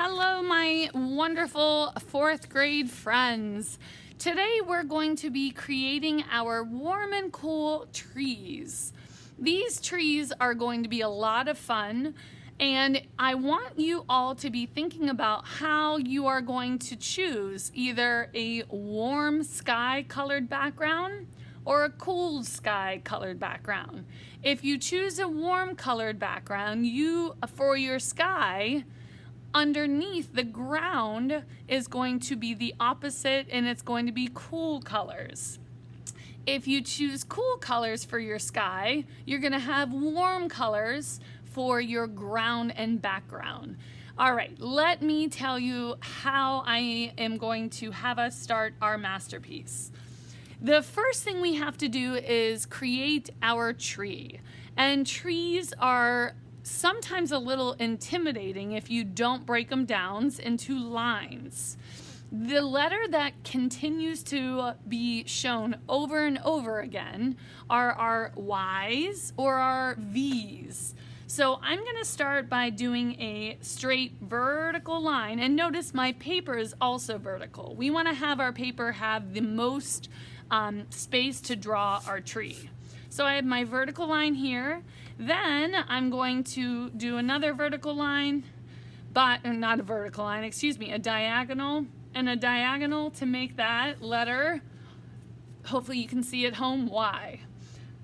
Hello, my wonderful fourth grade friends. Today we're going to be creating our warm and cool trees. These trees are going to be a lot of fun, and I want you all to be thinking about how you are going to choose either a warm sky colored background or a cool sky colored background. If you choose a warm colored background, for your sky, underneath the ground is going to be the opposite, and it's going to be cool colors. If you choose cool colors for your sky, you're going to have warm colors for your ground and background. All right, let me tell you how I am going to have us start our masterpiece. The first thing we have to do is create our tree. And trees are sometimes a little intimidating if you don't break them down into lines. The letter that continues to be shown over and over again are our Y's or our V's. So I'm going to start by doing a straight vertical line, and notice my paper is also vertical. We want to have our paper have the most space to draw our tree. So I have my vertical line here. Then I'm going to do another vertical line, but not a vertical line, excuse me, a diagonal and a diagonal to make that letter, hopefully you can see at home, Y.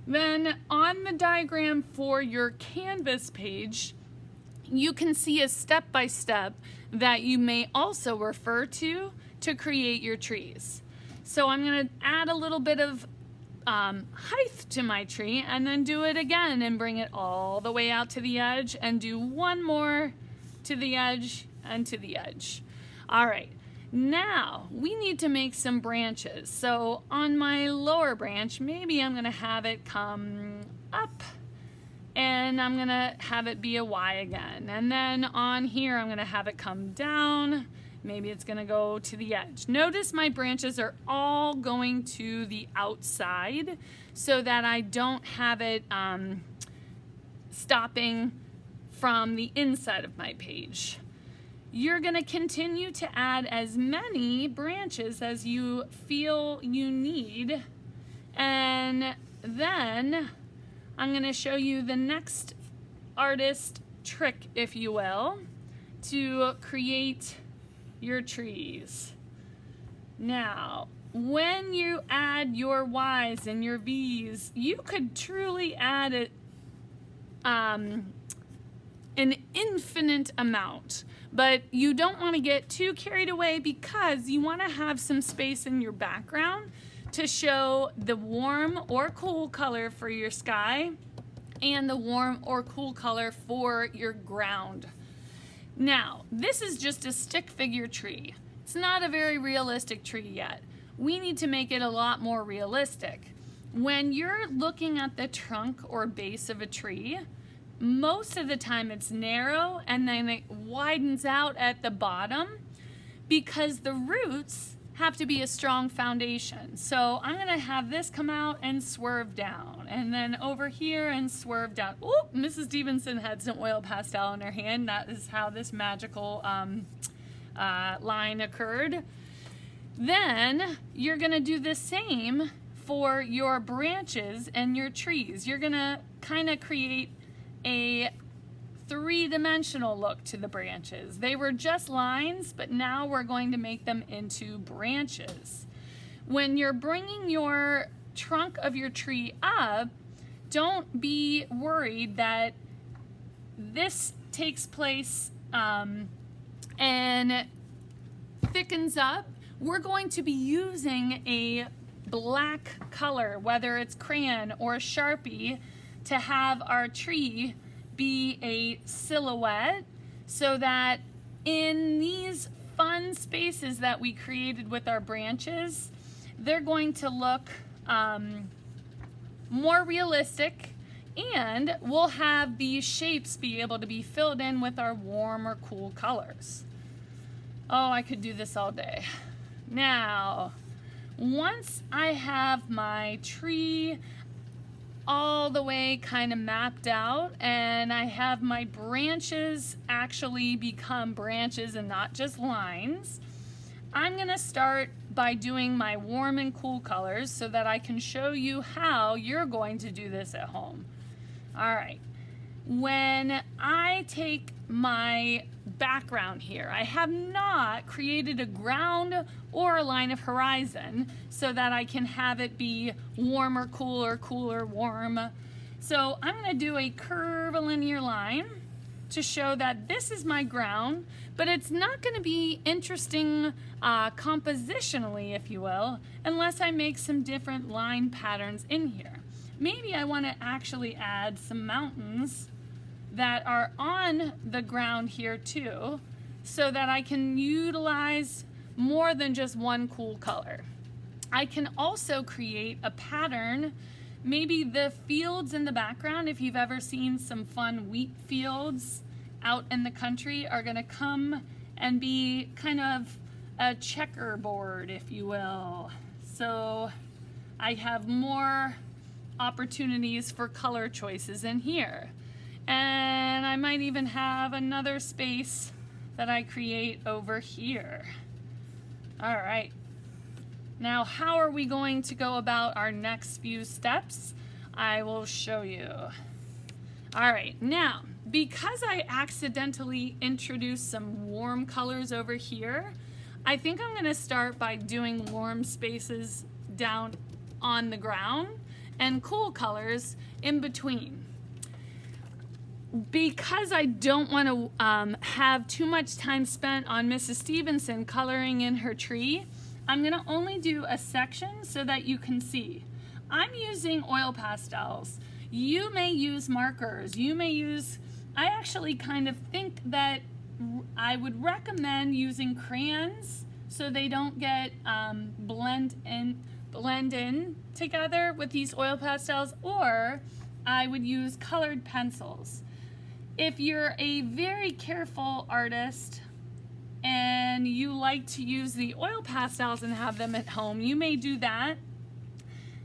Then on the diagram for your Canvas page, you can see a step-by-step that you may also refer to create your trees. So I'm going to add a little bit of height to my tree, and then do it again and bring it all the way out to the edge, and do one more to the edge and to the edge. All right, now we need to make some branches. So on my lower branch, maybe I'm gonna have it come up, and I'm gonna have it be a Y again. And then on here, I'm gonna have it come down. Maybe it's going to go to the edge. Notice my branches are all going to the outside so that I don't have it stopping from the inside of my page. You're going to continue to add as many branches as you feel you need. And then I'm going to show you the next artist trick, if you will, to create your trees. Now, when you add your Y's and your V's, you could truly add an infinite amount, but you don't want to get too carried away because you want to have some space in your background to show the warm or cool color for your sky and the warm or cool color for your ground. Now, this is just a stick figure tree. It's not a very realistic tree yet. We need to make it a lot more realistic. When you're looking at the trunk or base of a tree, most of the time it's narrow and then it widens out at the bottom because the roots have to be a strong foundation. So I'm gonna have this come out and swerve down, and then over here and swerve down. Oh, Mrs. Stevenson had some oil pastel in her hand. That is how this magical line occurred. Then you're gonna do the same for your branches and your trees. You're gonna kind of create a three-dimensional look to the branches. They were just lines, but now we're going to make them into branches. When you're bringing your trunk of your tree up, don't be worried that this takes place and thickens up. We're going to be using a black color, whether it's crayon or Sharpie, to have our tree be a silhouette, so that in these fun spaces that we created with our branches, they're going to look more realistic, and we'll have these shapes be able to be filled in with our warm or cool colors. Oh, I could do this all day. Now, once I have my tree all the way kind of mapped out, and I have my branches actually become branches and not just lines. I'm gonna start by doing my warm and cool colors so that I can show you how you're going to do this at home. All right, when I take my background here, I have not created a ground or a line of horizon so that I can have it be warmer, cooler, cooler, warm. So I'm gonna do a curvilinear line to show that this is my ground, but it's not going to be interesting compositionally, if you will, unless I make some different line patterns in here. Maybe I want to actually add some mountains that are on the ground here too, so that I can utilize more than just one cool color. I can also create a pattern. Maybe the fields in the background, if you've ever seen some fun wheat fields out in the country, are gonna come and be kind of a checkerboard, if you will. So I have more opportunities for color choices in here. And I might even have another space that I create over here. All right. Now, how are we going to go about our next few steps? I will show you. All right, now, because I accidentally introduced some warm colors over here, I think I'm gonna start by doing warm spaces down on the ground and cool colors in between. Because I don't want to have too much time spent on Mrs. Stevenson coloring in her tree, I'm gonna only do a section so that you can see. I'm using oil pastels. You may use markers. You may use, I actually kind of think that I would recommend using crayons so they don't get blend in together with these oil pastels, or I would use colored pencils. If you're a very careful artist and you like to use the oil pastels and have them at home, you may do that.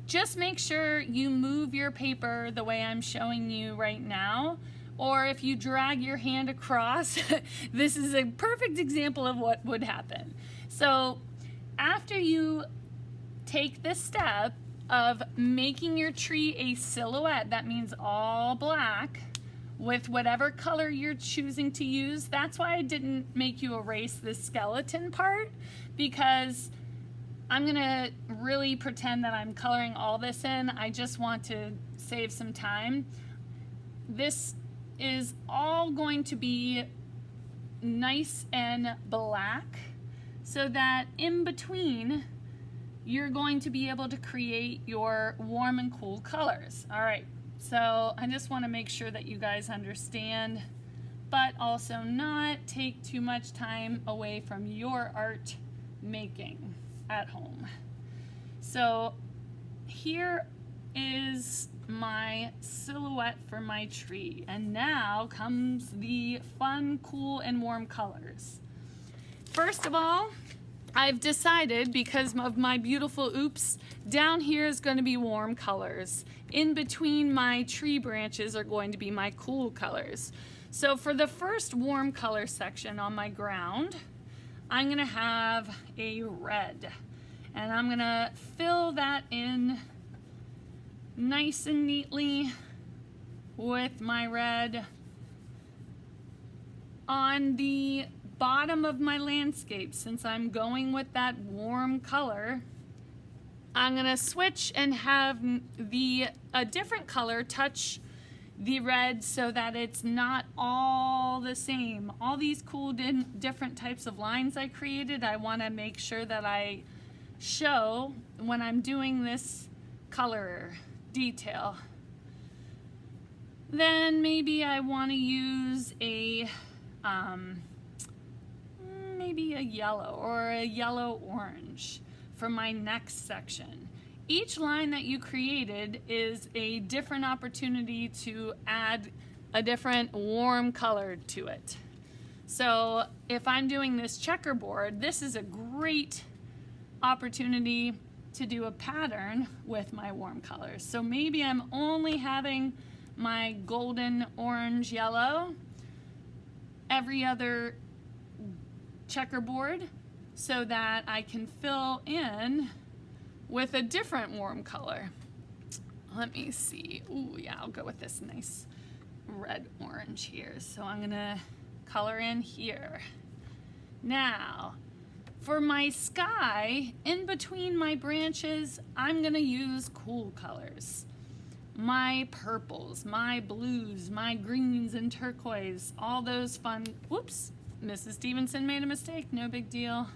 Just make sure you move your paper the way I'm showing you right now, or if you drag your hand across, this is a perfect example of what would happen. So after you take this step of making your tree a silhouette, that means all black, with whatever color you're choosing to use. That's why I didn't make you erase the skeleton part, because I'm gonna really pretend that I'm coloring all this in. I just want to save some time. This is all going to be nice and black so that in between you're going to be able to create your warm and cool colors. All right. So I just want to make sure that you guys understand, but also not take too much time away from your art making at home. So here is my silhouette for my tree, and now comes the fun, cool, and warm colors. First of all, I've decided, because of my beautiful oops, down here is going to be warm colors. In between my tree branches are going to be my cool colors. So for the first warm color section on my ground, I'm going to have a red. And I'm going to fill that in nice and neatly with my red. On the bottom of my landscape, since I'm going with that warm color, I'm gonna switch and have a different color touch the red so that it's not all the same. All these cool different types of lines I created, I want to make sure that I show when I'm doing this color detail. Then maybe I want to use a maybe a yellow or a yellow-orange for my next section. Each line that you created is a different opportunity to add a different warm color to it. So if I'm doing this checkerboard, this is a great opportunity to do a pattern with my warm colors. So maybe I'm only having my golden, orange, yellow every other checkerboard so that I can fill in with a different warm color. Let me see. Ooh, yeah, I'll go with this nice red orange here. So I'm gonna color in here. Now, for my sky, in between my branches, I'm gonna use cool colors. My purples, my blues, my greens and turquoise, all those fun, whoops, Mrs. Stevenson made a mistake, no big deal.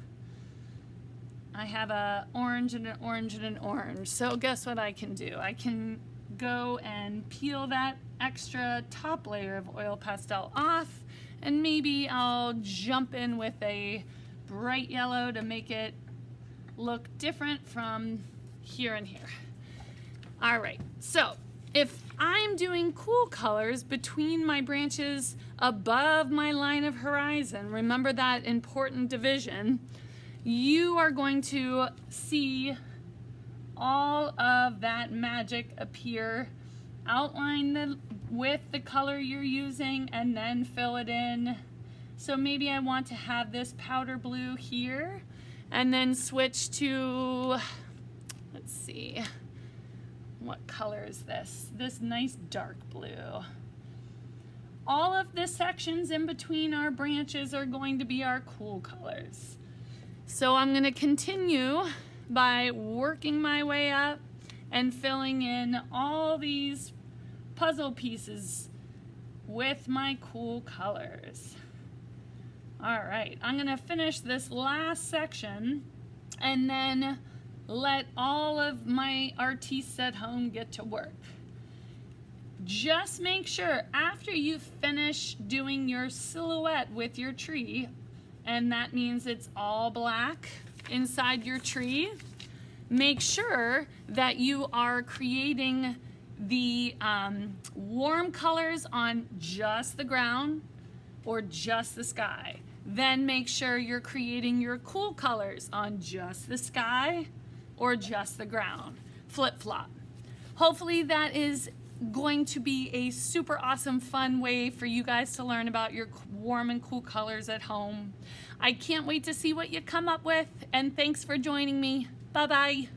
I have a orange and an orange and an orange. So guess what I can do? I can go and peel that extra top layer of oil pastel off, and maybe I'll jump in with a bright yellow to make it look different from here and here. All right, so if I'm doing cool colors between my branches above my line of horizon, remember that important division, you are going to see all of that magic appear. Outline with the color you're using and then fill it in. So maybe I want to have this powder blue here and then switch to, let's see, what color is this? This nice dark blue. All of the sections in between our branches are going to be our cool colors. So I'm going to continue by working my way up and filling in all these puzzle pieces with my cool colors. All right, I'm gonna finish this last section and then let all of my artistes at home get to work. Just make sure after you finish doing your silhouette with your tree, and that means it's all black inside your tree, make sure that you are creating the warm colors on just the ground or just the sky. Then make sure you're creating your cool colors on just the sky or just the ground. Flip-flop. Hopefully that is going to be a super awesome fun way for you guys to learn about your warm and cool colors at home. I can't wait to see what you come up with, and thanks for joining me. Bye-bye.